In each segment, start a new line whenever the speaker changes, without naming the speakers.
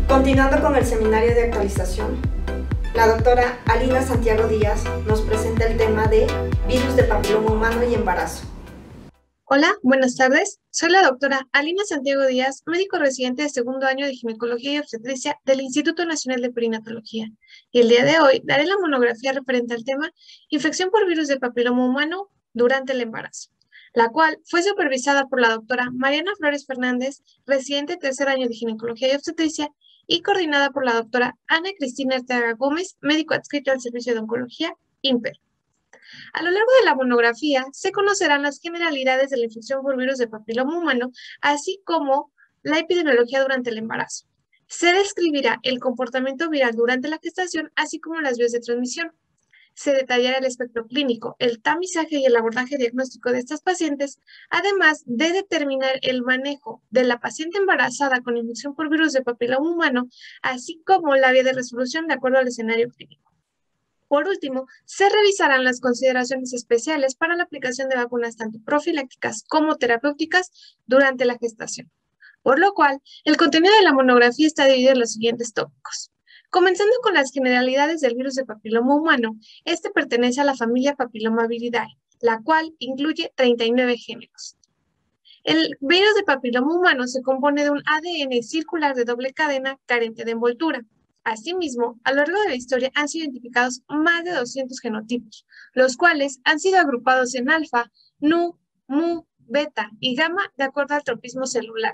Continuando con el seminario de actualización, la doctora Alina Santiago Díaz nos presenta el tema de virus de papiloma humano y embarazo.
Hola, buenas tardes. Soy la doctora Alina Santiago Díaz, médico residente de segundo año de Ginecología y Obstetricia del Instituto Nacional de Perinatología. Y el día de hoy daré la monografía referente al tema infección por virus de papiloma humano durante el embarazo, la cual fue supervisada por la doctora Mariana Flores Fernández, residente de tercer año de Ginecología y Obstetricia, y coordinada por la doctora Ana Cristina Arteaga Gómez, médico adscrito al Servicio de Oncología, INPER. A lo largo de la monografía se conocerán las generalidades de la infección por virus de papiloma humano, así como la epidemiología durante el embarazo. Se describirá el comportamiento viral durante la gestación, así como las vías de transmisión. Se detallará el espectro clínico, el tamizaje y el abordaje diagnóstico de estas pacientes, además de determinar el manejo de la paciente embarazada con infección por virus de papiloma humano, así como la vía de resolución de acuerdo al escenario clínico. Por último, se revisarán las consideraciones especiales para la aplicación de vacunas tanto profilácticas como terapéuticas durante la gestación. Por lo cual, el contenido de la monografía está dividido en los siguientes tópicos. Comenzando con las generalidades del virus de papiloma humano, este pertenece a la familia Papillomaviridae, la cual incluye 39 géneros. El virus de papiloma humano se compone de un ADN circular de doble cadena carente de envoltura. Asimismo, a lo largo de la historia han sido identificados más de 200 genotipos, los cuales han sido agrupados en alfa, nu, mu, beta y gamma de acuerdo al tropismo celular.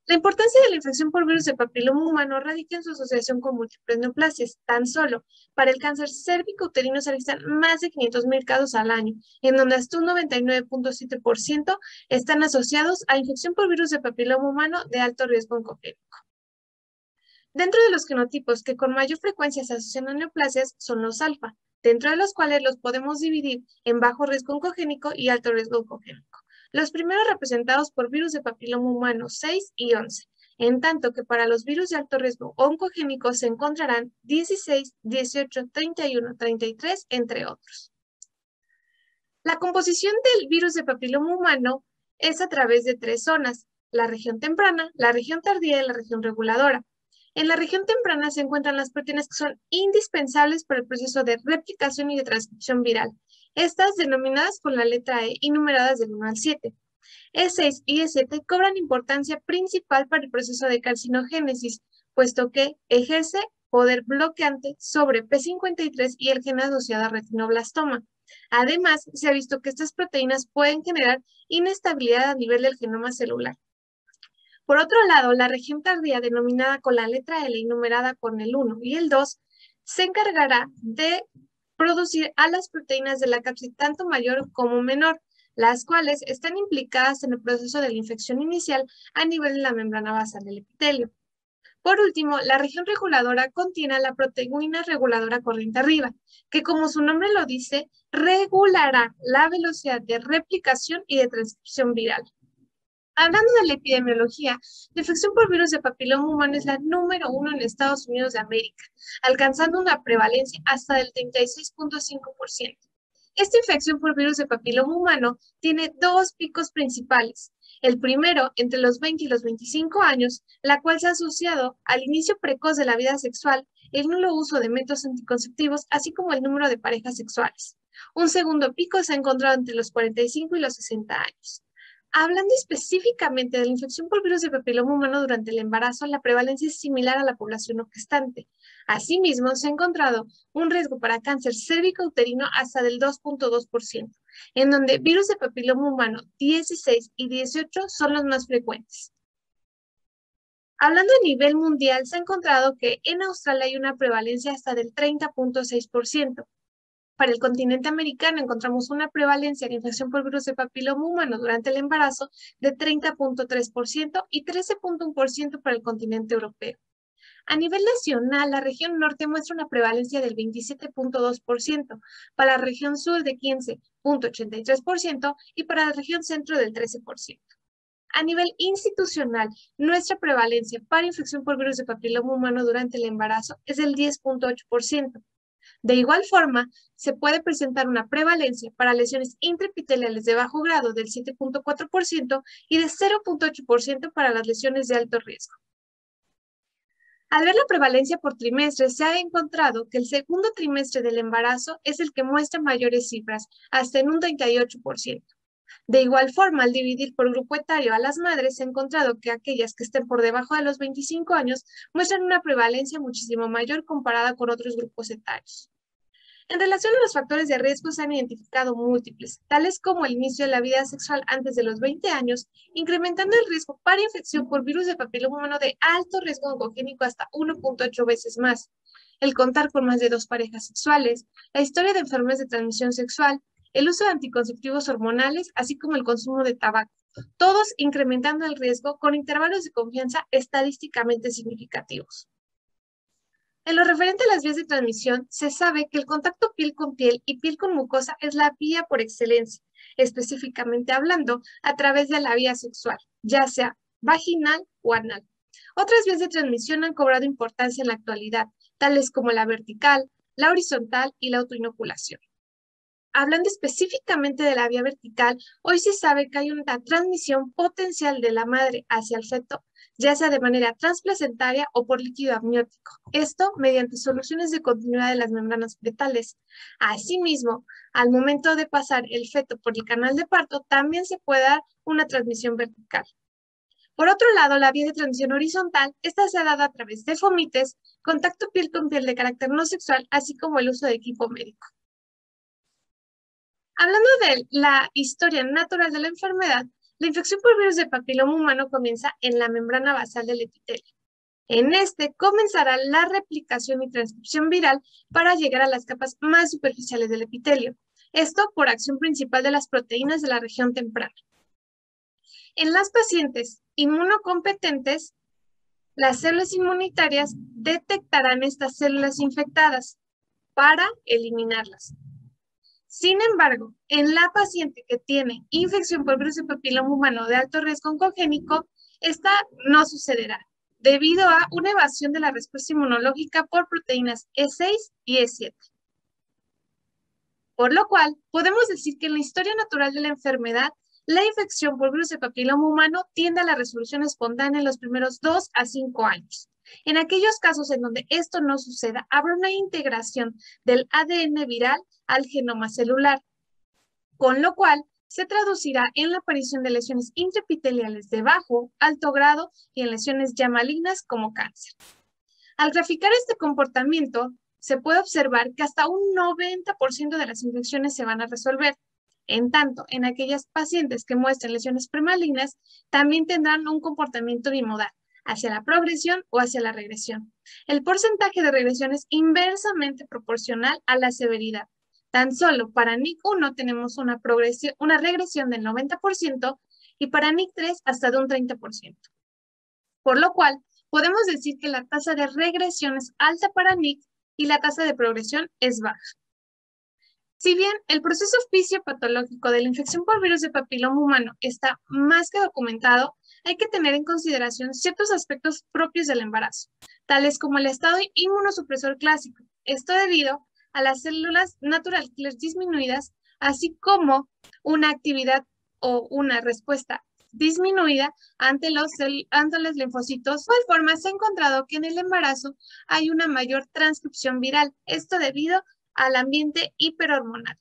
La importancia de la infección por virus de papiloma humano radica en su asociación con múltiples neoplasias. Tan solo para el cáncer cérvico-uterino se registran más de 500,000 casos al año, en donde hasta un 99.7% están asociados a infección por virus de papiloma humano de alto riesgo oncogénico. Dentro de los genotipos que con mayor frecuencia se asocian a neoplasias son los alfa, dentro de los cuales los podemos dividir en bajo riesgo oncogénico y alto riesgo oncogénico. Los primeros representados por virus de papiloma humano 6 y 11, en tanto que para los virus de alto riesgo oncogénico se encontrarán 16, 18, 31, 33, entre otros. La composición del virus de papiloma humano es a través de tres zonas: la región temprana, la región tardía y la región reguladora. En la región temprana se encuentran las proteínas que son indispensables para el proceso de replicación y de transcripción viral, estas denominadas con la letra E y numeradas del 1 al 7. E6 y E7 cobran importancia principal para el proceso de carcinogénesis, puesto que ejerce poder bloqueante sobre P53 y el gen asociado a retinoblastoma. Además, se ha visto que estas proteínas pueden generar inestabilidad a nivel del genoma celular. Por otro lado, la región tardía, denominada con la letra L y numerada con el 1 y el 2, se encargará de producir a las proteínas de la cápside tanto mayor como menor, las cuales están implicadas en el proceso de la infección inicial a nivel de la membrana basal del epitelio. Por último, la región reguladora contiene la proteína reguladora corriente arriba, que como su nombre lo dice, regulará la velocidad de replicación y de transcripción viral. Hablando de la epidemiología, la infección por virus de papiloma humano es la número 1 en Estados Unidos de América, alcanzando una prevalencia hasta del 36.5%. Esta infección por virus de papiloma humano tiene dos picos principales. El primero, entre los 20 y los 25 años, la cual se ha asociado al inicio precoz de la vida sexual, el nulo uso de métodos anticonceptivos, así como el número de parejas sexuales. Un segundo pico se ha encontrado entre los 45 y los 60 años. Hablando específicamente de la infección por virus de papiloma humano durante el embarazo, la prevalencia es similar a la población no gestante. Asimismo, se ha encontrado un riesgo para cáncer cérvico-uterino hasta del 2.2%, en donde virus de papiloma humano 16 y 18 son los más frecuentes. Hablando a nivel mundial, se ha encontrado que en Australia hay una prevalencia hasta del 30.6%. Para el continente americano encontramos una prevalencia de infección por virus de papiloma humano durante el embarazo de 30.3% y 13.1% para el continente europeo. A nivel nacional, la región norte muestra una prevalencia del 27.2%, para la región sur de 15.83% y para la región centro del 13%. A nivel institucional, nuestra prevalencia para infección por virus de papiloma humano durante el embarazo es del 10.8%. De igual forma, se puede presentar una prevalencia para lesiones intraepiteliales de bajo grado del 7.4% y de 0.8% para las lesiones de alto riesgo. Al ver la prevalencia por trimestre, se ha encontrado que el segundo trimestre del embarazo es el que muestra mayores cifras, hasta en un 38%. De igual forma, al dividir por grupo etario a las madres, se ha encontrado que aquellas que estén por debajo de los 25 años muestran una prevalencia muchísimo mayor comparada con otros grupos etarios. En relación a los factores de riesgo, se han identificado múltiples, tales como el inicio de la vida sexual antes de los 20 años, incrementando el riesgo para infección por virus de papiloma humano de alto riesgo oncogénico hasta 1.8 veces más, el contar con más de 2 parejas sexuales, la historia de enfermedades de transmisión sexual, el uso de anticonceptivos hormonales, así como el consumo de tabaco, todos incrementando el riesgo con intervalos de confianza estadísticamente significativos. En lo referente a las vías de transmisión, se sabe que el contacto piel con piel y piel con mucosa es la vía por excelencia, específicamente hablando a través de la vía sexual, ya sea vaginal o anal. Otras vías de transmisión han cobrado importancia en la actualidad, tales como la vertical, la horizontal y la autoinoculación. Hablando específicamente de la vía vertical, hoy se sabe que hay una transmisión potencial de la madre hacia el feto, ya sea de manera transplacentaria o por líquido amniótico. Esto mediante soluciones de continuidad de las membranas fetales. Asimismo, al momento de pasar el feto por el canal de parto, también se puede dar una transmisión vertical. Por otro lado, la vía de transmisión horizontal, esta se ha dado a través de fomites, contacto piel con piel de carácter no sexual, así como el uso de equipo médico. Hablando de la historia natural de la enfermedad, la infección por virus de papiloma humano comienza en la membrana basal del epitelio. En este comenzará la replicación y transcripción viral para llegar a las capas más superficiales del epitelio. Esto por acción principal de las proteínas de la región temprana. En las pacientes inmunocompetentes, las células inmunitarias detectarán estas células infectadas para eliminarlas. Sin embargo, en la paciente que tiene infección por virus de papiloma humano de alto riesgo oncogénico, esta no sucederá, debido a una evasión de la respuesta inmunológica por proteínas E6 y E7. Por lo cual, podemos decir que en la historia natural de la enfermedad, la infección por virus de papiloma humano tiende a la resolución espontánea en los primeros 2 a 5 años. En aquellos casos en donde esto no suceda, habrá una integración del ADN viral al genoma celular, con lo cual se traducirá en la aparición de lesiones intraepiteliales de bajo, alto grado y en lesiones ya malignas como cáncer. Al graficar este comportamiento, se puede observar que hasta un 90% de las infecciones se van a resolver. En tanto, en aquellas pacientes que muestran lesiones premalignas, también tendrán un comportamiento bimodal, hacia la progresión o hacia la regresión. El porcentaje de regresión es inversamente proporcional a la severidad. Tan solo para NIC1 tenemos una regresión del 90% y para NIC3 hasta de un 30%. Por lo cual, podemos decir que la tasa de regresión es alta para NIC y la tasa de progresión es baja. Si bien el proceso fisiopatológico de la infección por virus de papiloma humano está más que documentado, hay que tener en consideración ciertos aspectos propios del embarazo, tales como el estado inmunosupresor clásico. Esto debido a las células natural killer disminuidas, así como una actividad o una respuesta disminuida ante los linfocitos. De igual forma, se ha encontrado que en el embarazo hay una mayor transcripción viral, esto debido al ambiente hiperhormonal.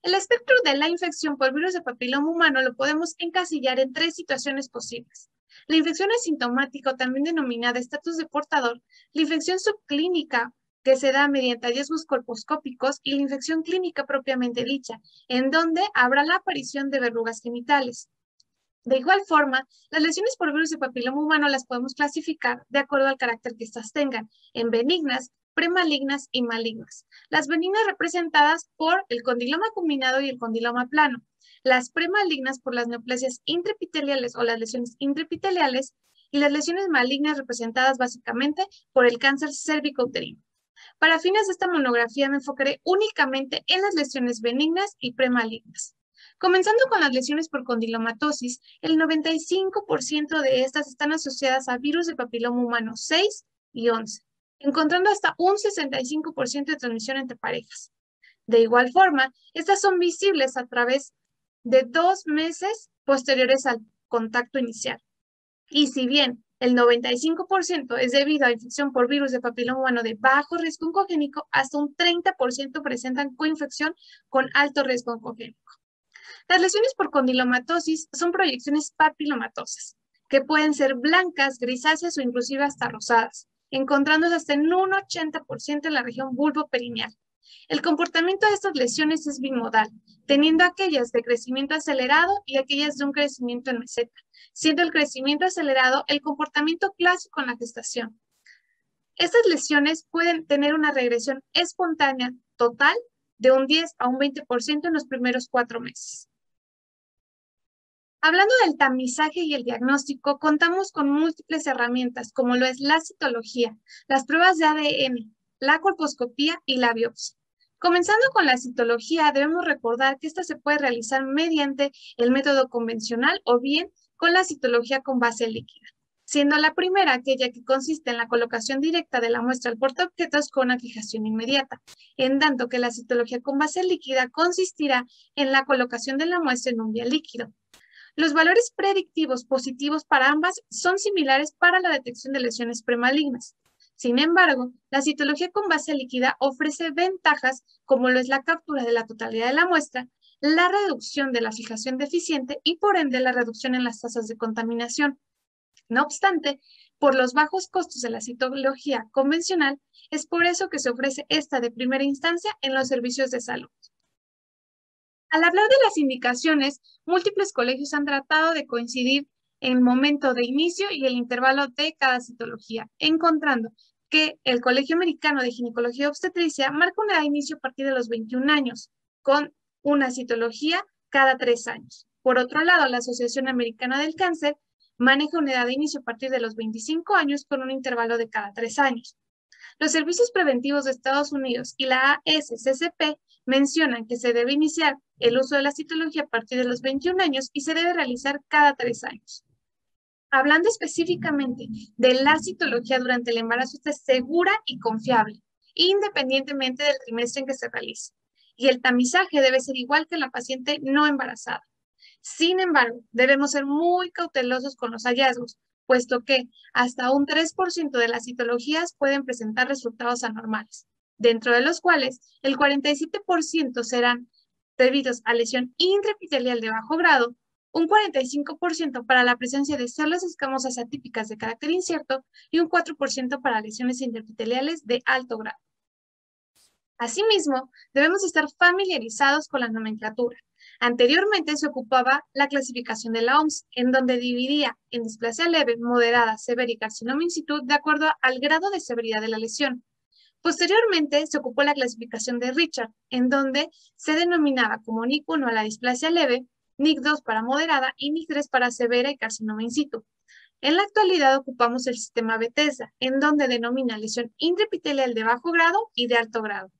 El espectro de la infección por virus de papiloma humano lo podemos encasillar en 3 situaciones posibles. La infección asintomática, también denominada estatus de portador, la infección subclínica, que se da mediante hallazgos colposcópicos, y la infección clínica propiamente dicha, en donde habrá la aparición de verrugas genitales. De igual forma, las lesiones por virus de papiloma humano las podemos clasificar de acuerdo al carácter que éstas tengan, en benignas, premalignas y malignas. Las benignas representadas por el condiloma combinado y el condiloma plano. Las premalignas por las neoplasias intraepiteliales o las lesiones intraepiteliales y las lesiones malignas representadas básicamente por el cáncer cérvico-uterino. Para fines de esta monografía me enfocaré únicamente en las lesiones benignas y premalignas. Comenzando con las lesiones por condilomatosis, el 95% de estas están asociadas a virus de papiloma humano 6 y 11. encontrando hasta un 65% de transmisión entre parejas. De igual forma, estas son visibles a través de 2 meses posteriores al contacto inicial. Y si bien el 95% es debido a infección por virus de papiloma humano de bajo riesgo oncogénico, hasta un 30% presentan coinfección con alto riesgo oncogénico. Las lesiones por condilomatosis son proyecciones papilomatosas, que pueden ser blancas, grisáceas o inclusive hasta rosadas, encontrándose hasta en un 80% en la región bulboperineal. El comportamiento de estas lesiones es bimodal, teniendo aquellas de crecimiento acelerado y aquellas de un crecimiento en meseta, siendo el crecimiento acelerado el comportamiento clásico en la gestación. Estas lesiones pueden tener una regresión espontánea total de un 10 a un 20% en los primeros 4 meses. Hablando del tamizaje y el diagnóstico, contamos con múltiples herramientas, como lo es la citología, las pruebas de ADN, la colposcopía y la biopsia. Comenzando con la citología, debemos recordar que esta se puede realizar mediante el método convencional o bien con la citología con base líquida, siendo la primera aquella que consiste en la colocación directa de la muestra al portaobjetos con una fijación inmediata, en tanto que la citología con base líquida consistirá en la colocación de la muestra en un vial líquido. Los valores predictivos positivos para ambas son similares para la detección de lesiones premalignas. Sin embargo, la citología con base líquida ofrece ventajas como lo es la captura de la totalidad de la muestra, la reducción de la fijación deficiente y por ende la reducción en las tasas de contaminación. No obstante, por los bajos costos de la citología convencional, es por eso que se ofrece esta de primera instancia en los servicios de salud. Al hablar de las indicaciones, múltiples colegios han tratado de coincidir en el momento de inicio y el intervalo de cada citología, encontrando que el Colegio Americano de Ginecología y Obstetricia marca una edad de inicio a partir de los 21 años, con una citología cada 3 años. Por otro lado, la Asociación Americana del Cáncer maneja una edad de inicio a partir de los 25 años con un intervalo de cada 3 años. Los servicios preventivos de Estados Unidos y la ASCCP mencionan que se debe iniciar el uso de la citología a partir de los 21 años y se debe realizar cada 3 años. Hablando específicamente de la citología durante el embarazo, esta es segura y confiable, independientemente del trimestre en que se realice. Y el tamizaje debe ser igual que en la paciente no embarazada. Sin embargo, debemos ser muy cautelosos con los hallazgos, puesto que hasta un 3% de las citologías pueden presentar resultados anormales, dentro de los cuales el 47% serán debidos a lesión intraepitelial de bajo grado, un 45% para la presencia de células escamosas atípicas de carácter incierto y un 4% para lesiones intraepiteliales de alto grado. Asimismo, debemos estar familiarizados con la nomenclatura. Anteriormente se ocupaba la clasificación de la OMS, en donde dividía en displasia leve, moderada, severa y carcinoma in situ de acuerdo al grado de severidad de la lesión. Posteriormente se ocupó la clasificación de Richard, en donde se denominaba como NIC1 a la displasia leve, NIC2 para moderada y NIC3 para severa y carcinoma in situ. En la actualidad ocupamos el sistema Bethesda, en donde denomina lesión intraepitelial de bajo grado y de alto grado.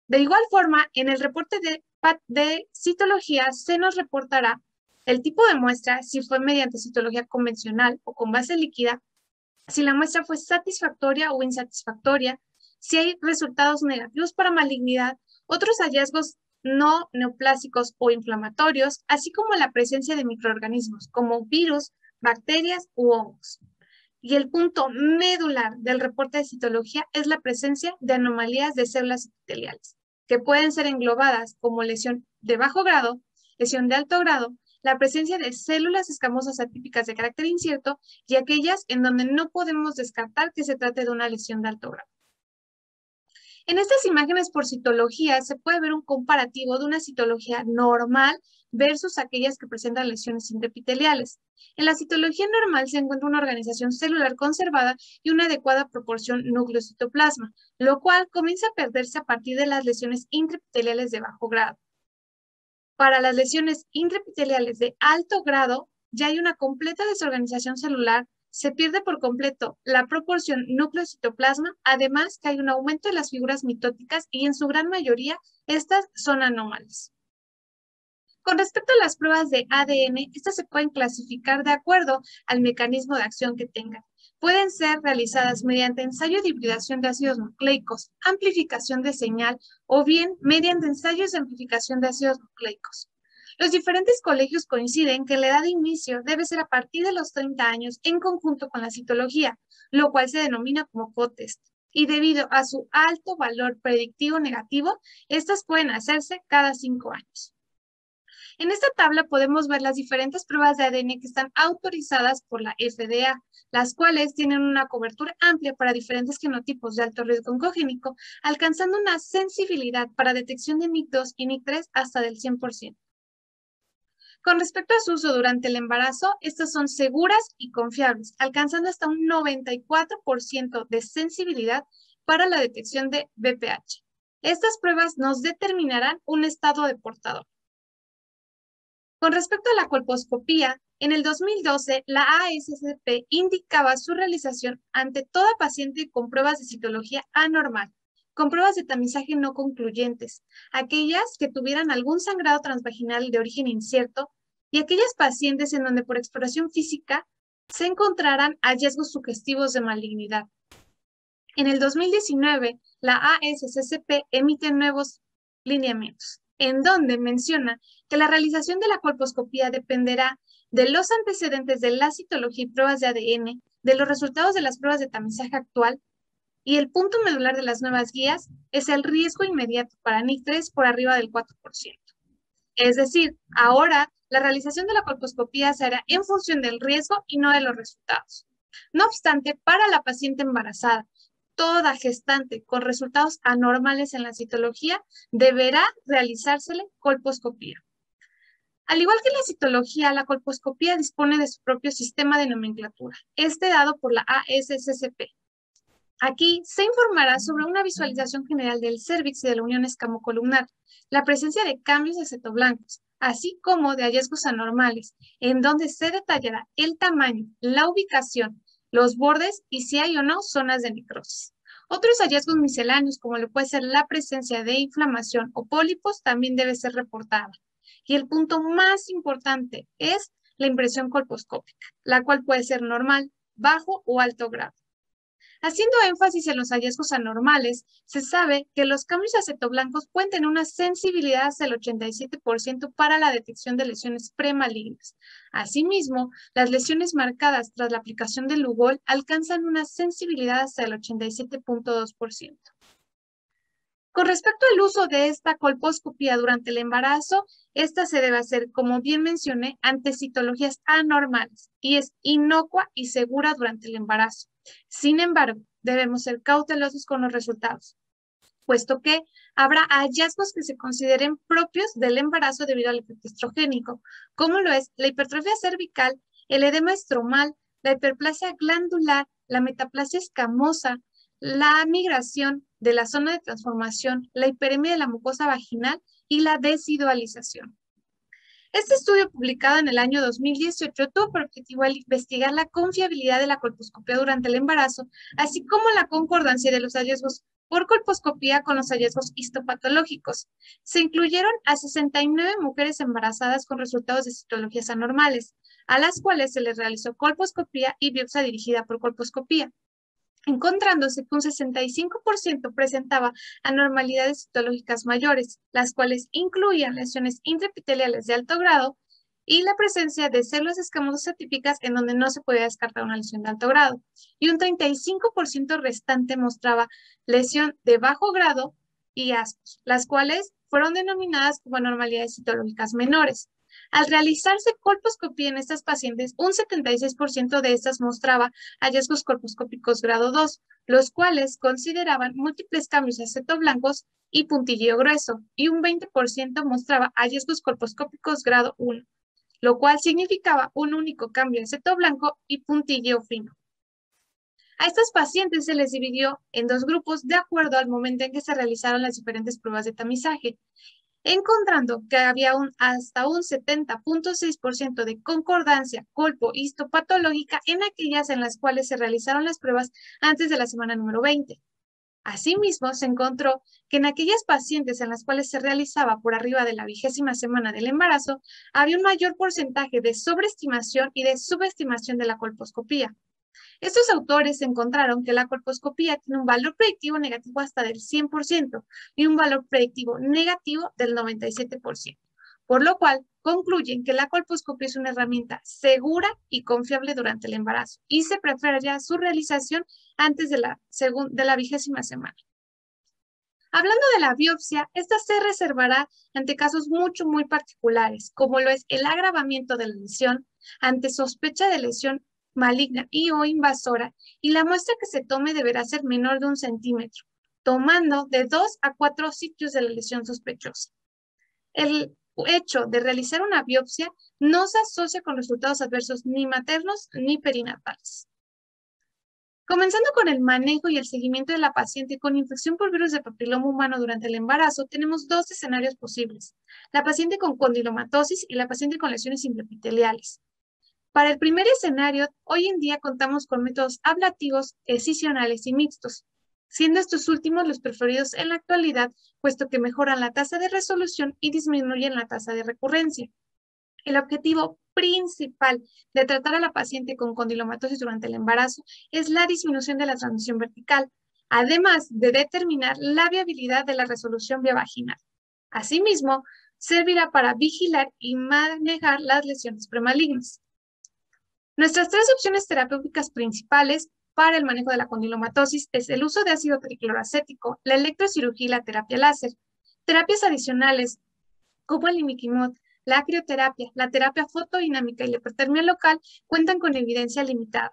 De igual forma, en el reporte de citología se nos reportará el tipo de muestra, si fue mediante citología convencional o con base líquida, si la muestra fue satisfactoria o insatisfactoria, si hay resultados negativos para malignidad, otros hallazgos no neoplásicos o inflamatorios, así como la presencia de microorganismos como virus, bacterias u hongos. Y el punto medular del reporte de citología es la presencia de anomalías de células epiteliales, que pueden ser englobadas como lesión de bajo grado, lesión de alto grado, la presencia de células escamosas atípicas de carácter incierto y aquellas en donde no podemos descartar que se trate de una lesión de alto grado. En estas imágenes por citología se puede ver un comparativo de una citología normal versus aquellas que presentan lesiones intraepiteliales. En la citología normal se encuentra una organización celular conservada y una adecuada proporción núcleo-citoplasma, lo cual comienza a perderse a partir de las lesiones intraepiteliales de bajo grado. Para las lesiones intraepiteliales de alto grado, ya hay una completa desorganización celular, se pierde por completo la proporción núcleo-citoplasma, además que hay un aumento de las figuras mitóticas y en su gran mayoría estas son anómalas. Con respecto a las pruebas de ADN, estas se pueden clasificar de acuerdo al mecanismo de acción que tengan. pueden ser realizadas mediante ensayo de hibridación de ácidos nucleicos, amplificación de señal o bien mediante ensayos de amplificación de ácidos nucleicos. Los diferentes colegios coinciden que la edad de inicio debe ser a partir de los 30 años en conjunto con la citología, lo cual se denomina como co-test. Y debido a su alto valor predictivo negativo, estas pueden hacerse cada 5 años. En esta tabla podemos ver las diferentes pruebas de ADN que están autorizadas por la FDA, las cuales tienen una cobertura amplia para diferentes genotipos de alto riesgo oncogénico, alcanzando una sensibilidad para detección de NIC2 y NIC3 hasta del 100%. Con respecto a su uso durante el embarazo, estas son seguras y confiables, alcanzando hasta un 94% de sensibilidad para la detección de BPH. Estas pruebas nos determinarán un estado de portador. Con respecto a la colposcopía, en el 2012, la ASCP indicaba su realización ante toda paciente con pruebas de citología anormal, con pruebas de tamizaje no concluyentes, aquellas que tuvieran algún sangrado transvaginal de origen incierto y aquellas pacientes en donde por exploración física se encontraran hallazgos sugestivos de malignidad. En el 2019, la ASCP emite nuevos lineamientos, en donde menciona que la realización de la colposcopía dependerá de los antecedentes de la citología y pruebas de ADN, de los resultados de las pruebas de tamizaje actual, y el punto medular de las nuevas guías es el riesgo inmediato para NIC3 por arriba del 4%. Es decir, ahora la realización de la colposcopía se hará en función del riesgo y no de los resultados. No obstante, para la paciente embarazada, toda gestante con resultados anormales en la citología deberá realizársele colposcopía. Al igual que la citología, la colposcopía dispone de su propio sistema de nomenclatura, dado por la ASCP. Aquí se informará sobre una visualización general del cérvix y de la unión escamocolumnar, la presencia de cambios de cetoblancos, así como de hallazgos anormales, en donde se detallará el tamaño, la ubicación, los bordes y si hay o no zonas de necrosis. Otros hallazgos misceláneos, como lo puede ser la presencia de inflamación o pólipos, también debe ser reportada. Y el punto más importante es la impresión colposcópica, la cual puede ser normal, bajo o alto grado. Haciendo énfasis en los hallazgos anormales, se sabe que los cambios acetoblancos pueden tener una sensibilidad hasta el 87% para la detección de lesiones premalignas. Asimismo, las lesiones marcadas tras la aplicación del Lugol alcanzan una sensibilidad hasta el 87.2%. Con respecto al uso de esta colposcopía durante el embarazo, esta se debe hacer, como bien mencioné, ante citologías anormales y es inocua y segura durante el embarazo. Sin embargo, debemos ser cautelosos con los resultados, puesto que habrá hallazgos que se consideren propios del embarazo debido al efecto estrogénico, como lo es la hipertrofia cervical, el edema estromal, la hiperplasia glandular, la metaplasia escamosa, la migración de la zona de transformación, la hiperemia de la mucosa vaginal y la desidualización. Este estudio, publicado en el año 2018, tuvo por objetivo investigar la confiabilidad de la colposcopía durante el embarazo, así como la concordancia de los hallazgos por colposcopía con los hallazgos histopatológicos. Se incluyeron a 69 mujeres embarazadas con resultados de citologías anormales, a las cuales se les realizó colposcopía y biopsia dirigida por colposcopía, encontrándose que un 65% presentaba anormalidades citológicas mayores, las cuales incluían lesiones intraepiteliales de alto grado y la presencia de células escamosas atípicas en donde no se podía descartar una lesión de alto grado. Y un 35% restante mostraba lesión de bajo grado y ascos, las cuales fueron denominadas como anormalidades citológicas menores. Al realizarse colposcopía en estas pacientes, un 76% de estas mostraba hallazgos colposcópicos grado 2, los cuales consideraban múltiples cambios acetoblancos y puntilleo grueso, y un 20% mostraba hallazgos colposcópicos grado 1, lo cual significaba un único cambio acetoblanco y puntilleo fino. A estas pacientes se les dividió en dos grupos de acuerdo al momento en que se realizaron las diferentes pruebas de tamizaje, encontrando que había hasta un 70.6% de concordancia colpo-histopatológica en aquellas en las cuales se realizaron las pruebas antes de la semana número 20. Asimismo, se encontró que en aquellas pacientes en las cuales se realizaba por arriba de la 20ª semana del embarazo, había un mayor porcentaje de sobreestimación y de subestimación de la colposcopía. Estos autores encontraron que la colposcopía tiene un valor predictivo negativo hasta del 100% y un valor predictivo negativo del 97%, por lo cual concluyen que la colposcopía es una herramienta segura y confiable durante el embarazo y se prefiere su realización antes de la 20ª semana. Hablando de la biopsia, esta se reservará ante casos muy particulares, como lo es el agravamiento de la lesión, ante sospecha de lesión maligna y o invasora, y la muestra que se tome deberá ser menor de 1 centímetro, tomando de 2 a 4 sitios de la lesión sospechosa. El hecho de realizar una biopsia no se asocia con resultados adversos ni maternos ni perinatales. Comenzando con el manejo y el seguimiento de la paciente con infección por virus de papiloma humano durante el embarazo, tenemos 2 escenarios posibles: la paciente con condilomatosis y la paciente con lesiones intraepiteliales. Para el primer escenario, hoy en día contamos con métodos ablativos, excisionales y mixtos, siendo estos últimos los preferidos en la actualidad, puesto que mejoran la tasa de resolución y disminuyen la tasa de recurrencia. El objetivo principal de tratar a la paciente con condilomatosis durante el embarazo es la disminución de la transmisión vertical, además de determinar la viabilidad de la resolución vía vaginal. Asimismo, servirá para vigilar y manejar las lesiones premalignas. Nuestras 3 opciones terapéuticas principales para el manejo de la condilomatosis es el uso de ácido tricloroacético, la electrocirugía y la terapia láser. Terapias adicionales como el imiquimod, la crioterapia, la terapia fotodinámica y la hipertermia local cuentan con evidencia limitada.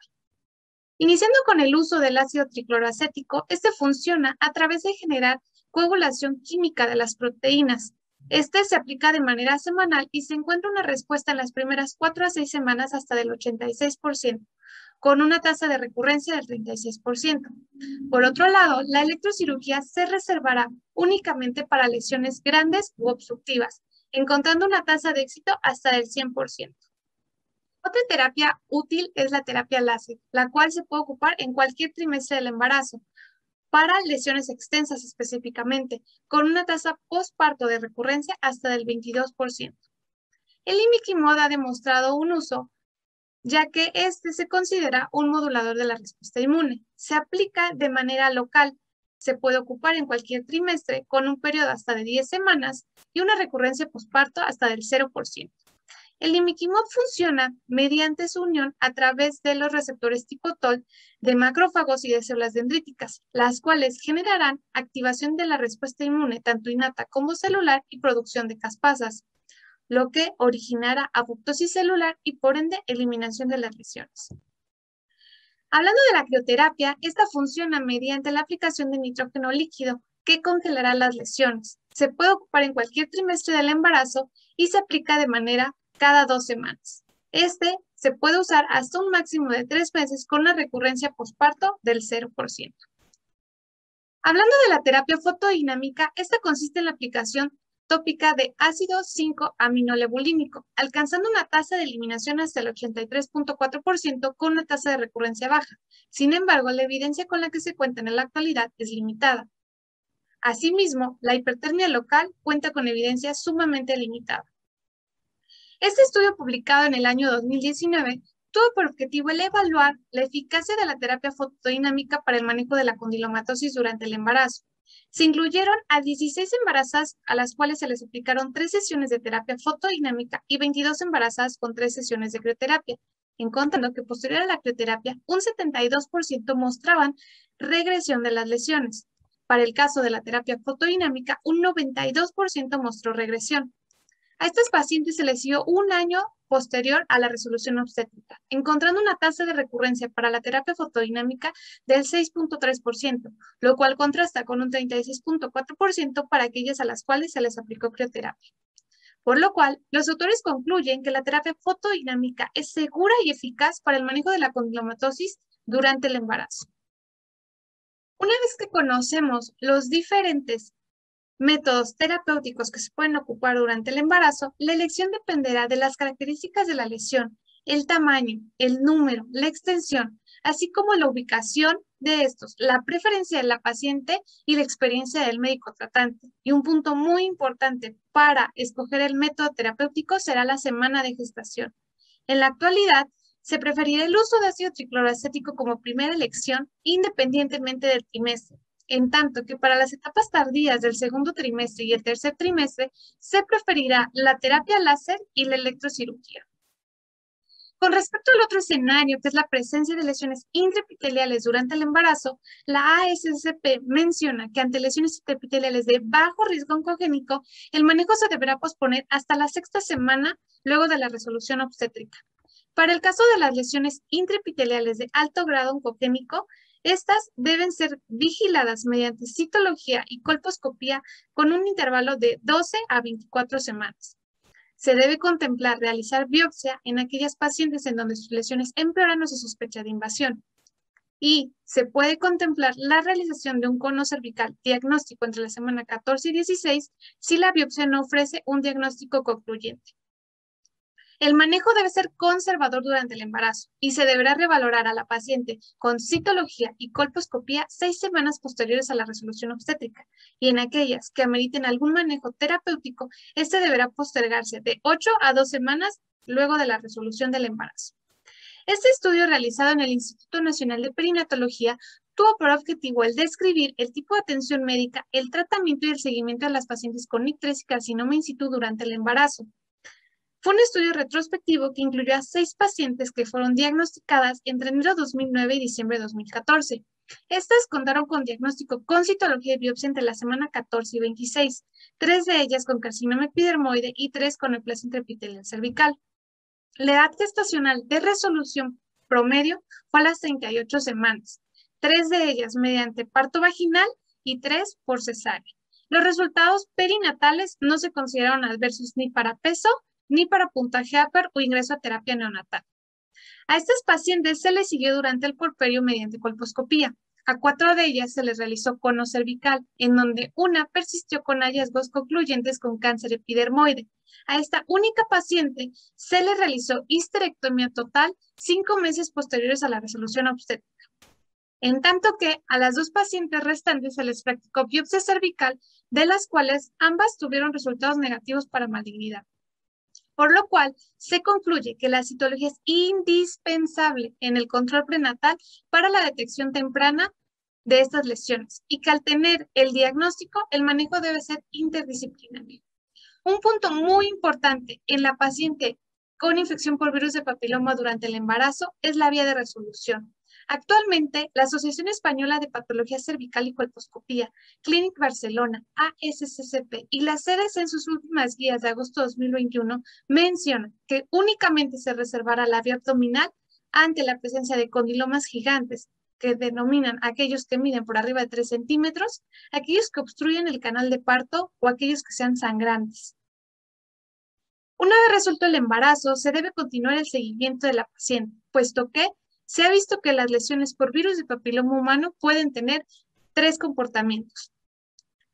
Iniciando con el uso del ácido tricloroacético, este funciona a través de generar coagulación química de las proteínas. Este se aplica de manera semanal y se encuentra una respuesta en las primeras 4 a 6 semanas hasta del 86%, con una tasa de recurrencia del 36%. Por otro lado, la electrocirugía se reservará únicamente para lesiones grandes u obstructivas, encontrando una tasa de éxito hasta del 100%. Otra terapia útil es la terapia láser, la cual se puede ocupar en cualquier trimestre del embarazo, para lesiones extensas específicamente, con una tasa postparto de recurrencia hasta del 22%. El imiquimod ha demostrado un uso, ya que este se considera un modulador de la respuesta inmune. Se aplica de manera local, se puede ocupar en cualquier trimestre con un periodo hasta de 10 semanas y una recurrencia postparto hasta del 0%. El imiquimod funciona mediante su unión a través de los receptores tipo TOL de macrófagos y de células dendríticas, las cuales generarán activación de la respuesta inmune tanto innata como celular y producción de caspasas, lo que originará apoptosis celular y por ende eliminación de las lesiones. Hablando de la crioterapia, esta funciona mediante la aplicación de nitrógeno líquido que congelará las lesiones. Se puede ocupar en cualquier trimestre del embarazo y se aplica de manera cada 2 semanas. Este se puede usar hasta un máximo de 3 meses con una recurrencia postparto del 0%. Hablando de la terapia fotodinámica, esta consiste en la aplicación tópica de ácido 5-aminolebulínico, alcanzando una tasa de eliminación hasta el 83.4% con una tasa de recurrencia baja. Sin embargo, la evidencia con la que se cuenta en la actualidad es limitada. Asimismo, la hipertermia local cuenta con evidencia sumamente limitada. Este estudio, publicado en el año 2019, tuvo por objetivo el evaluar la eficacia de la terapia fotodinámica para el manejo de la condilomatosis durante el embarazo. Se incluyeron a 16 embarazadas a las cuales se les aplicaron 3 sesiones de terapia fotodinámica y 22 embarazadas con 3 sesiones de crioterapia, encontrando que posterior a la crioterapia, un 72% mostraban regresión de las lesiones. Para el caso de la terapia fotodinámica, un 92% mostró regresión. A estas pacientes se les dio un año posterior a la resolución obstétrica, encontrando una tasa de recurrencia para la terapia fotodinámica del 6.3%, lo cual contrasta con un 36.4% para aquellas a las cuales se les aplicó crioterapia. Por lo cual, los autores concluyen que la terapia fotodinámica es segura y eficaz para el manejo de la condilomatosis durante el embarazo. Una vez que conocemos los diferentes métodos terapéuticos que se pueden ocupar durante el embarazo, la elección dependerá de las características de la lesión, el tamaño, el número, la extensión, así como la ubicación de estos, la preferencia de la paciente y la experiencia del médico tratante. Y un punto muy importante para escoger el método terapéutico será la semana de gestación. En la actualidad, Se preferirá el uso de ácido tricloroacético como primera elección independientemente del trimestre, en tanto que para las etapas tardías del segundo trimestre y el tercer trimestre se preferirá la terapia láser y la electrocirugía. Con respecto al otro escenario, que es la presencia de lesiones intraepiteliales durante el embarazo, la ASSP menciona que ante lesiones intraepiteliales de bajo riesgo oncogénico, el manejo se deberá posponer hasta la sexta semana luego de la resolución obstétrica. Para el caso de las lesiones intraepiteliales de alto grado oncogénico, estas deben ser vigiladas mediante citología y colposcopía con un intervalo de 12 a 24 semanas. Se debe contemplar realizar biopsia en aquellas pacientes en donde sus lesiones empeoran o se sospecha de invasión. Y se puede contemplar la realización de un cono cervical diagnóstico entre la semana 14 y 16 si la biopsia no ofrece un diagnóstico concluyente. El manejo debe ser conservador durante el embarazo y se deberá revalorar a la paciente con citología y colposcopía 6 semanas posteriores a la resolución obstétrica, y en aquellas que ameriten algún manejo terapéutico, este deberá postergarse de 8 a 2 semanas luego de la resolución del embarazo. Este estudio realizado en el Instituto Nacional de Perinatología tuvo por objetivo el describir el tipo de atención médica, el tratamiento y el seguimiento de las pacientes con NIC3 y carcinoma in situ durante el embarazo. Fue un estudio retrospectivo que incluyó a 6 pacientes que fueron diagnosticadas entre enero de 2009 y diciembre de 2014. Estas contaron con diagnóstico con citología y biopsia entre la semana 14 y 26, 3 de ellas con carcinoma epidermoide y 3 con neoplasia intraepitelial cervical. La edad gestacional de resolución promedio fue a las 38 semanas, 3 de ellas mediante parto vaginal y 3 por cesárea. Los resultados perinatales no se consideraron adversos ni para peso, ni para puntaje APER o ingreso a terapia neonatal. A estas pacientes se les siguió durante el puerperio mediante colposcopía. A 4 de ellas se les realizó cono cervical, en donde una persistió con hallazgos concluyentes con cáncer epidermoide. A esta única paciente se le realizó histerectomía total 5 meses posteriores a la resolución obstétrica. En tanto que a las 2 pacientes restantes se les practicó biopsia cervical, de las cuales ambas tuvieron resultados negativos para malignidad. Por lo cual, se concluye que la citología es indispensable en el control prenatal para la detección temprana de estas lesiones y que al tener el diagnóstico, el manejo debe ser interdisciplinario. Un punto muy importante en la paciente con infección por virus de papiloma durante el embarazo es la vía de resolución. Actualmente, la Asociación Española de Patología Cervical y Colposcopía, Clínic Barcelona, ASSCP y las sedes en sus últimas guías de agosto de 2021 mencionan que únicamente se reservará la vía abdominal ante la presencia de condilomas gigantes, que denominan aquellos que miden por arriba de 3 centímetros, aquellos que obstruyen el canal de parto o aquellos que sean sangrantes. Una vez resuelto el embarazo, se debe continuar el seguimiento de la paciente, puesto que se ha visto que las lesiones por virus de papiloma humano pueden tener 3 comportamientos.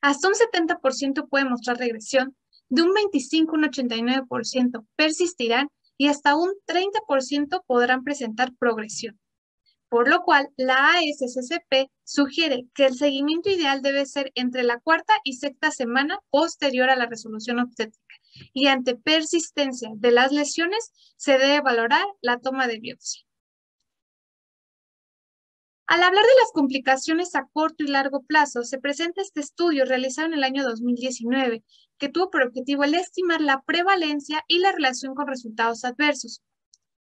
Hasta un 70% puede mostrar regresión, de un 25 a un 89% persistirán y hasta un 30% podrán presentar progresión. Por lo cual, la ASSCP sugiere que el seguimiento ideal debe ser entre la 4ª y 6ª semana posterior a la resolución obstétrica y ante persistencia de las lesiones se debe valorar la toma de biopsia. Al hablar de las complicaciones a corto y largo plazo, se presenta este estudio realizado en el año 2019, que tuvo por objetivo el estimar la prevalencia y la relación con resultados adversos.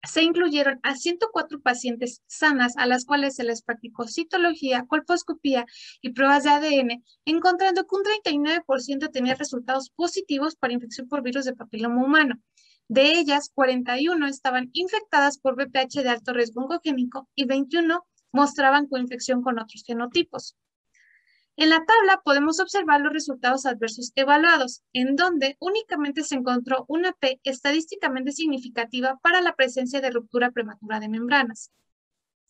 Se incluyeron a 104 pacientes sanas a las cuales se les practicó citología, colposcopía y pruebas de ADN, encontrando que un 39% tenía resultados positivos para infección por virus de papiloma humano. De ellas, 41 estaban infectadas por VPH de alto riesgo oncogénico y 21 mostraban coinfección con otros genotipos. En la tabla podemos observar los resultados adversos evaluados, en donde únicamente se encontró una P estadísticamente significativa para la presencia de ruptura prematura de membranas.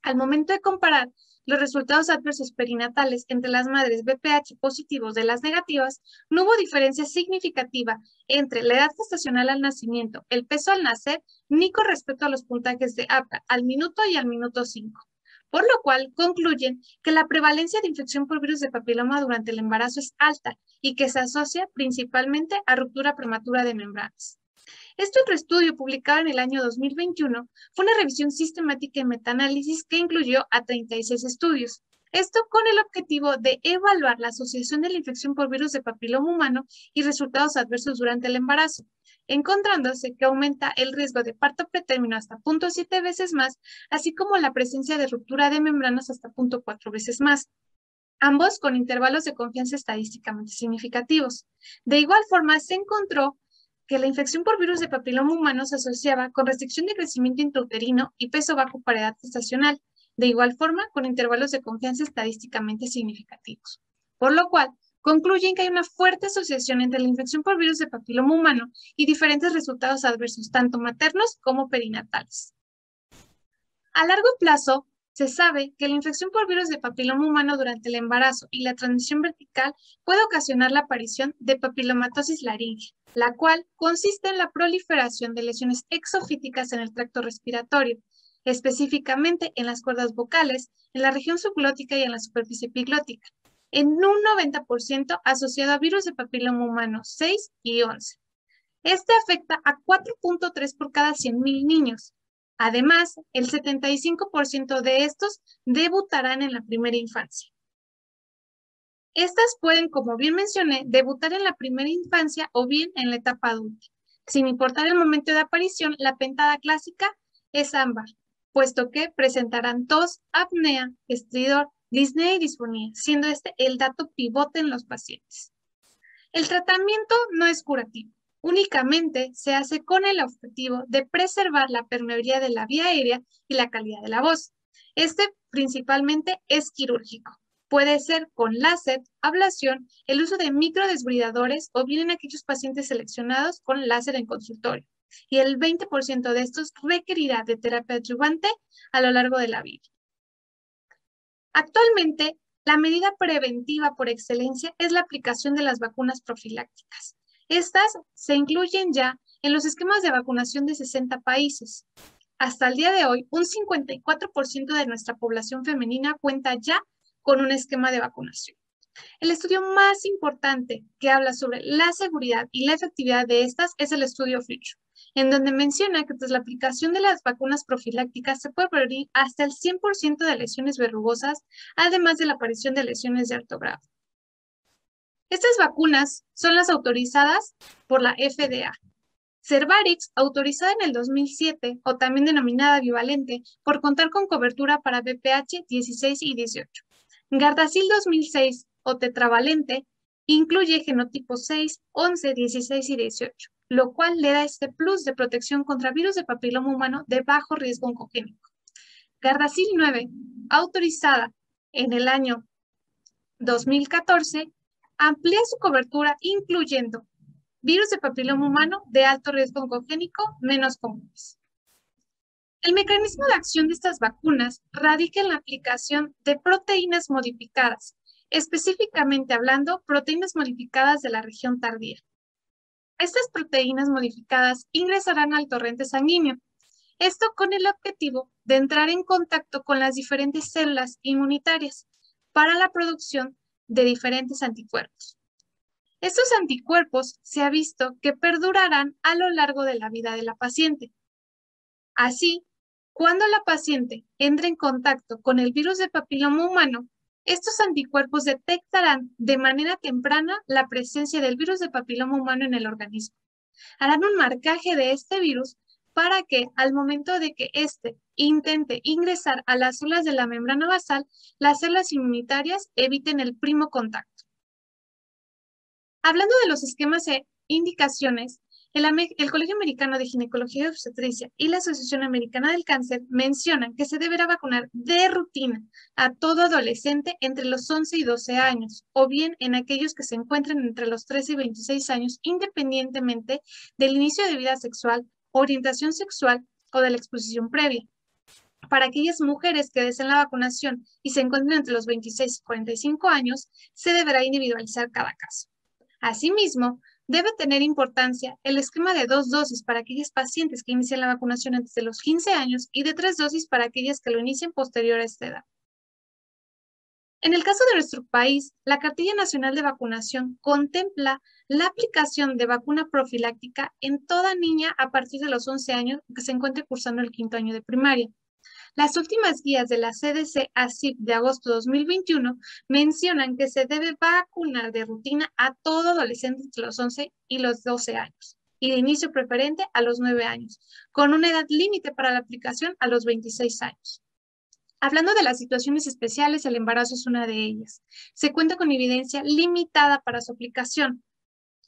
Al momento de comparar los resultados adversos perinatales entre las madres VPH positivos de las negativas, no hubo diferencia significativa entre la edad gestacional al nacimiento, el peso al nacer, ni con respecto a los puntajes de APGAR al minuto y al minuto 5. Por lo cual concluyen que la prevalencia de infección por virus de papiloma durante el embarazo es alta y que se asocia principalmente a ruptura prematura de membranas. Este otro estudio, publicado en el año 2021, fue una revisión sistemática y metaanálisis que incluyó a 36 estudios. Esto con el objetivo de evaluar la asociación de la infección por virus de papiloma humano y resultados adversos durante el embarazo, encontrándose que aumenta el riesgo de parto pretérmino hasta 0.7 veces más, así como la presencia de ruptura de membranas hasta 0.4 veces más, ambos con intervalos de confianza estadísticamente significativos. De igual forma, se encontró que la infección por virus de papiloma humano se asociaba con restricción de crecimiento intrauterino y peso bajo para edad gestacional, de igual forma con intervalos de confianza estadísticamente significativos. Por lo cual, concluyen que hay una fuerte asociación entre la infección por virus de papiloma humano y diferentes resultados adversos, tanto maternos como perinatales. A largo plazo, se sabe que la infección por virus de papiloma humano durante el embarazo y la transmisión vertical puede ocasionar la aparición de papilomatosis laringea, la cual consiste en la proliferación de lesiones exofíticas en el tracto respiratorio, específicamente en las cuerdas vocales, en la región subglótica y en la superficie epiglótica, en un 90% asociado a virus de papiloma humano 6 y 11. Este afecta a 4.3 por cada 100.000 niños. Además, el 75% de estos debutarán en la primera infancia. Estas pueden, como bien mencioné, debutar en la primera infancia o bien en la etapa adulta. Sin importar el momento de aparición, la pentada clásica es ámbar, puesto que presentarán tos, apnea, estridor, disnea y disfonía, siendo este el dato pivote en los pacientes. El tratamiento no es curativo. Únicamente se hace con el objetivo de preservar la permeabilidad de la vía aérea y la calidad de la voz. Este principalmente es quirúrgico. Puede ser con láser, ablación, el uso de microdesbridadores o bien en aquellos pacientes seleccionados con láser en consultorio. Y el 20% de estos requerirá de terapia adyuvante a lo largo de la vida. Actualmente, la medida preventiva por excelencia es la aplicación de las vacunas profilácticas. Estas se incluyen ya en los esquemas de vacunación de 60 países. Hasta el día de hoy, un 54% de nuestra población femenina cuenta ya con un esquema de vacunación. El estudio más importante que habla sobre la seguridad y la efectividad de estas es el estudio Future, en donde menciona que tras la aplicación de las vacunas profilácticas se puede prevenir hasta el 100% de lesiones verrugosas, además de la aparición de lesiones de alto grado. Estas vacunas son las autorizadas por la FDA. Cervarix, autorizada en el 2007, o también denominada bivalente, por contar con cobertura para VPH 16 y 18. Gardasil 2006, o tetravalente, incluye genotipos 6, 11, 16 y 18, lo cual le da este plus de protección contra virus de papiloma humano de bajo riesgo oncogénico. Gardasil 9, autorizada en el año 2014, amplía su cobertura incluyendo virus de papiloma humano de alto riesgo oncogénico menos comunes. El mecanismo de acción de estas vacunas radica en la aplicación de proteínas modificadas, específicamente hablando, proteínas modificadas de la región tardía. Estas proteínas modificadas ingresarán al torrente sanguíneo, esto con el objetivo de entrar en contacto con las diferentes células inmunitarias para la producción de diferentes anticuerpos. Estos anticuerpos se ha visto que perdurarán a lo largo de la vida de la paciente. Así, cuando la paciente entre en contacto con el virus de papiloma humano, estos anticuerpos detectarán de manera temprana la presencia del virus de papiloma humano en el organismo. Harán un marcaje de este virus para que al momento de que éste intente ingresar a las células de la membrana basal, las células inmunitarias eviten el primo contacto. Hablando de los esquemas e indicaciones, el Colegio Americano de Ginecología y Obstetricia y la Asociación Americana del Cáncer mencionan que se deberá vacunar de rutina a todo adolescente entre los 11 y 12 años, o bien en aquellos que se encuentren entre los 13 y 26 años, independientemente del inicio de vida sexual, orientación sexual o de la exposición previa. Para aquellas mujeres que deseen la vacunación y se encuentren entre los 26 y 45 años, se deberá individualizar cada caso. Asimismo, debe tener importancia el esquema de 2 dosis para aquellas pacientes que inician la vacunación antes de los 15 años y de 3 dosis para aquellas que lo inicien posterior a esta edad. En el caso de nuestro país, la Cartilla Nacional de Vacunación contempla la aplicación de vacuna profiláctica en toda niña a partir de los 11 años que se encuentre cursando el 5º año de primaria. Las últimas guías de la CDC-ACIP de agosto de 2021 mencionan que se debe vacunar de rutina a todo adolescente entre los 11 y los 12 años y de inicio preferente a los 9 años, con una edad límite para la aplicación a los 26 años. Hablando de las situaciones especiales, el embarazo es una de ellas. Se cuenta con evidencia limitada para su aplicación.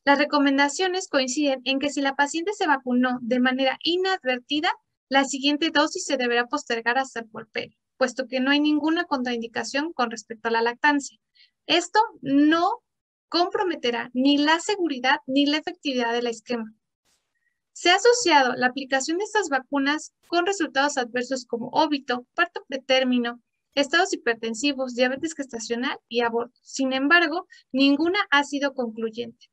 Las recomendaciones coinciden en que si la paciente se vacunó de manera inadvertida, la siguiente dosis se deberá postergar hasta el puerperio, puesto que no hay ninguna contraindicación con respecto a la lactancia. Esto no comprometerá ni la seguridad ni la efectividad del esquema. Se ha asociado la aplicación de estas vacunas con resultados adversos como óbito, parto pretérmino, estados hipertensivos, diabetes gestacional y aborto. Sin embargo, ninguna ha sido concluyente.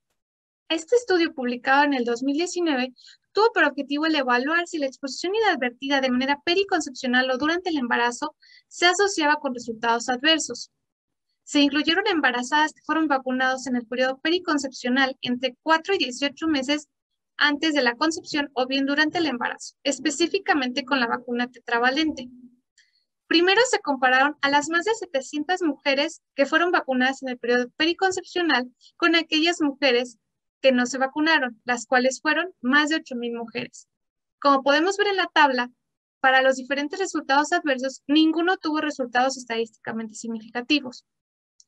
Este estudio, publicado en el 2019, tuvo por objetivo el evaluar si la exposición inadvertida de manera periconcepcional o durante el embarazo se asociaba con resultados adversos. Se incluyeron embarazadas que fueron vacunadas en el periodo periconcepcional entre 4 y 18 meses antes de la concepción o bien durante el embarazo, específicamente con la vacuna tetravalente. Primero se compararon a las más de 700 mujeres que fueron vacunadas en el periodo periconcepcional con aquellas mujeres que no se vacunaron, las cuales fueron más de 8,000 mujeres. Como podemos ver en la tabla, para los diferentes resultados adversos, ninguno tuvo resultados estadísticamente significativos.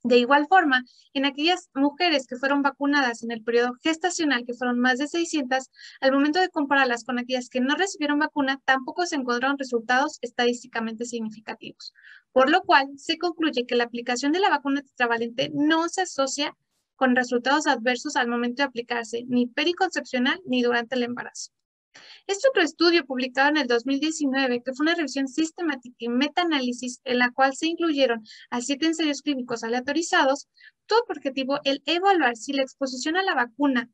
De igual forma, en aquellas mujeres que fueron vacunadas en el periodo gestacional, que fueron más de 600, al momento de compararlas con aquellas que no recibieron vacuna, tampoco se encontraron resultados estadísticamente significativos, por lo cual se concluye que la aplicación de la vacuna tetravalente no se asocia con resultados adversos al momento de aplicarse, ni periconcepcional ni durante el embarazo. Este otro estudio, publicado en el 2019, que fue una revisión sistemática y metaanálisis en la cual se incluyeron a 7 ensayos clínicos aleatorizados, tuvo por objetivo el evaluar si la exposición a la vacuna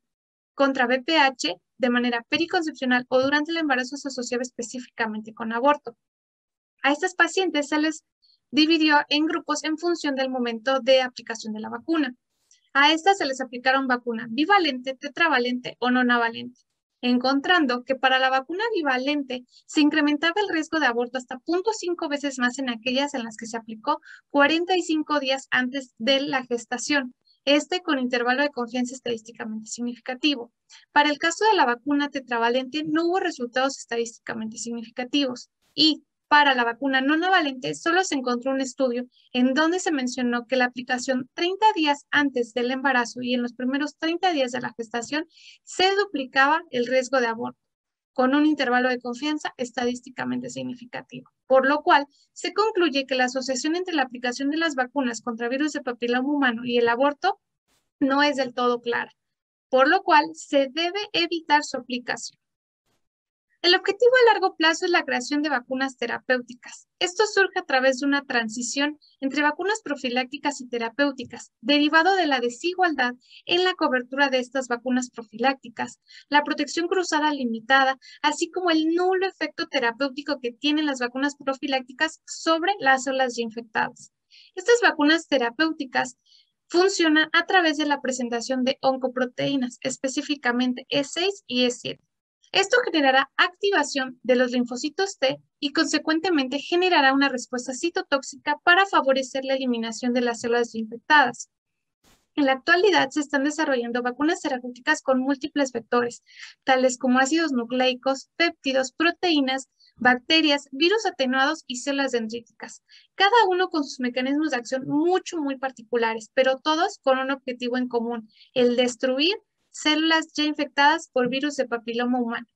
contra VPH de manera periconcepcional o durante el embarazo se asociaba específicamente con aborto. A estas pacientes se les dividió en grupos en función del momento de aplicación de la vacuna. A estas se les aplicaron vacuna bivalente, tetravalente o nonavalente, encontrando que para la vacuna bivalente se incrementaba el riesgo de aborto hasta 0.5 veces más en aquellas en las que se aplicó 45 días antes de la gestación, con intervalo de confianza estadísticamente significativo. Para el caso de la vacuna tetravalente no hubo resultados estadísticamente significativos y para la vacuna nonavalente solo se encontró un estudio en donde se mencionó que la aplicación 30 días antes del embarazo y en los primeros 30 días de la gestación se duplicaba el riesgo de aborto, con un intervalo de confianza estadísticamente significativo, por lo cual se concluye que la asociación entre la aplicación de las vacunas contra virus de papiloma humano y el aborto no es del todo clara, por lo cual se debe evitar su aplicación. El objetivo a largo plazo es la creación de vacunas terapéuticas. Esto surge a través de una transición entre vacunas profilácticas y terapéuticas, derivado de la desigualdad en la cobertura de estas vacunas profilácticas, la protección cruzada limitada, así como el nulo efecto terapéutico que tienen las vacunas profilácticas sobre las células ya infectadas. Estas vacunas terapéuticas funcionan a través de la presentación de oncoproteínas, específicamente E6 y E7. Esto generará activación de los linfocitos T y consecuentemente generará una respuesta citotóxica para favorecer la eliminación de las células infectadas. En la actualidad se están desarrollando vacunas terapéuticas con múltiples vectores, tales como ácidos nucleicos, péptidos, proteínas, bacterias, virus atenuados y células dendríticas, cada uno con sus mecanismos de acción muy particulares, pero todos con un objetivo en común, el destruir células ya infectadas por virus de papiloma humano.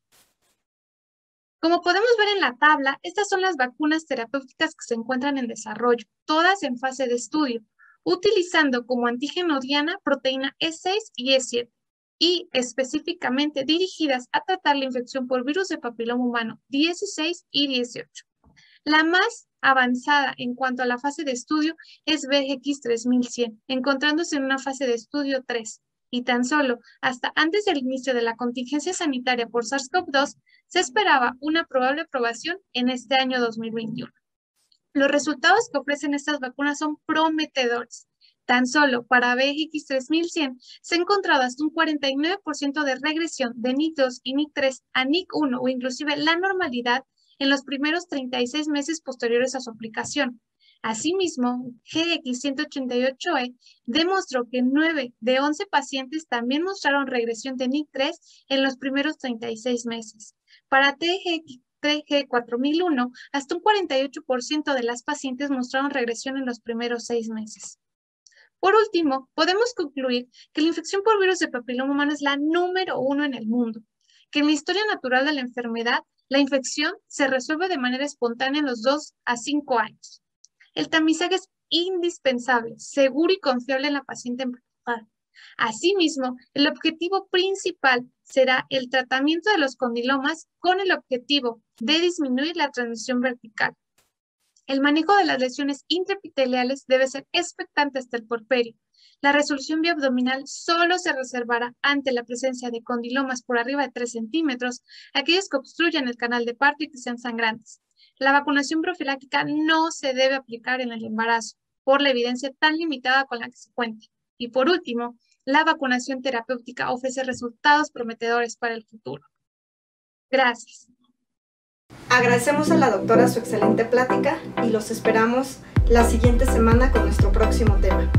Como podemos ver en la tabla, estas son las vacunas terapéuticas que se encuentran en desarrollo, todas en fase de estudio, utilizando como antígeno diana proteína E6 y E7, y específicamente dirigidas a tratar la infección por virus de papiloma humano 16 y 18. La más avanzada en cuanto a la fase de estudio es VGX 3100, encontrándose en una fase de estudio 3. Y tan solo hasta antes del inicio de la contingencia sanitaria por SARS-CoV-2 se esperaba una probable aprobación en este año 2021. Los resultados que ofrecen estas vacunas son prometedores. Tan solo para BX3100 se ha encontrado hasta un 49% de regresión de NIC2 y NIC3 a NIC1 o inclusive la normalidad en los primeros 36 meses posteriores a su aplicación. Asimismo, GX188E demostró que 9 de 11 pacientes también mostraron regresión de NIC3 en los primeros 36 meses. Para TG4001, hasta un 48% de las pacientes mostraron regresión en los primeros 6 meses. Por último, podemos concluir que la infección por virus de papiloma humano es la número 1 en el mundo, que en la historia natural de la enfermedad, la infección se resuelve de manera espontánea en los 2 a 5 años. El tamizaje es indispensable, seguro y confiable en la paciente embarazada. Asimismo, el objetivo principal será el tratamiento de los condilomas con el objetivo de disminuir la transmisión vertical. El manejo de las lesiones intraepiteliales debe ser expectante hasta el puerperio. La resolución biabdominal solo se reservará ante la presencia de condilomas por arriba de 3 centímetros, aquellos que obstruyan el canal de parto y que sean sangrantes. La vacunación profiláctica no se debe aplicar en el embarazo, por la evidencia tan limitada con la que se cuenta. Y por último, la vacunación terapéutica ofrece resultados prometedores para el futuro. Gracias.
Agradecemos a la doctora su excelente plática y los esperamos la siguiente semana con nuestro próximo tema.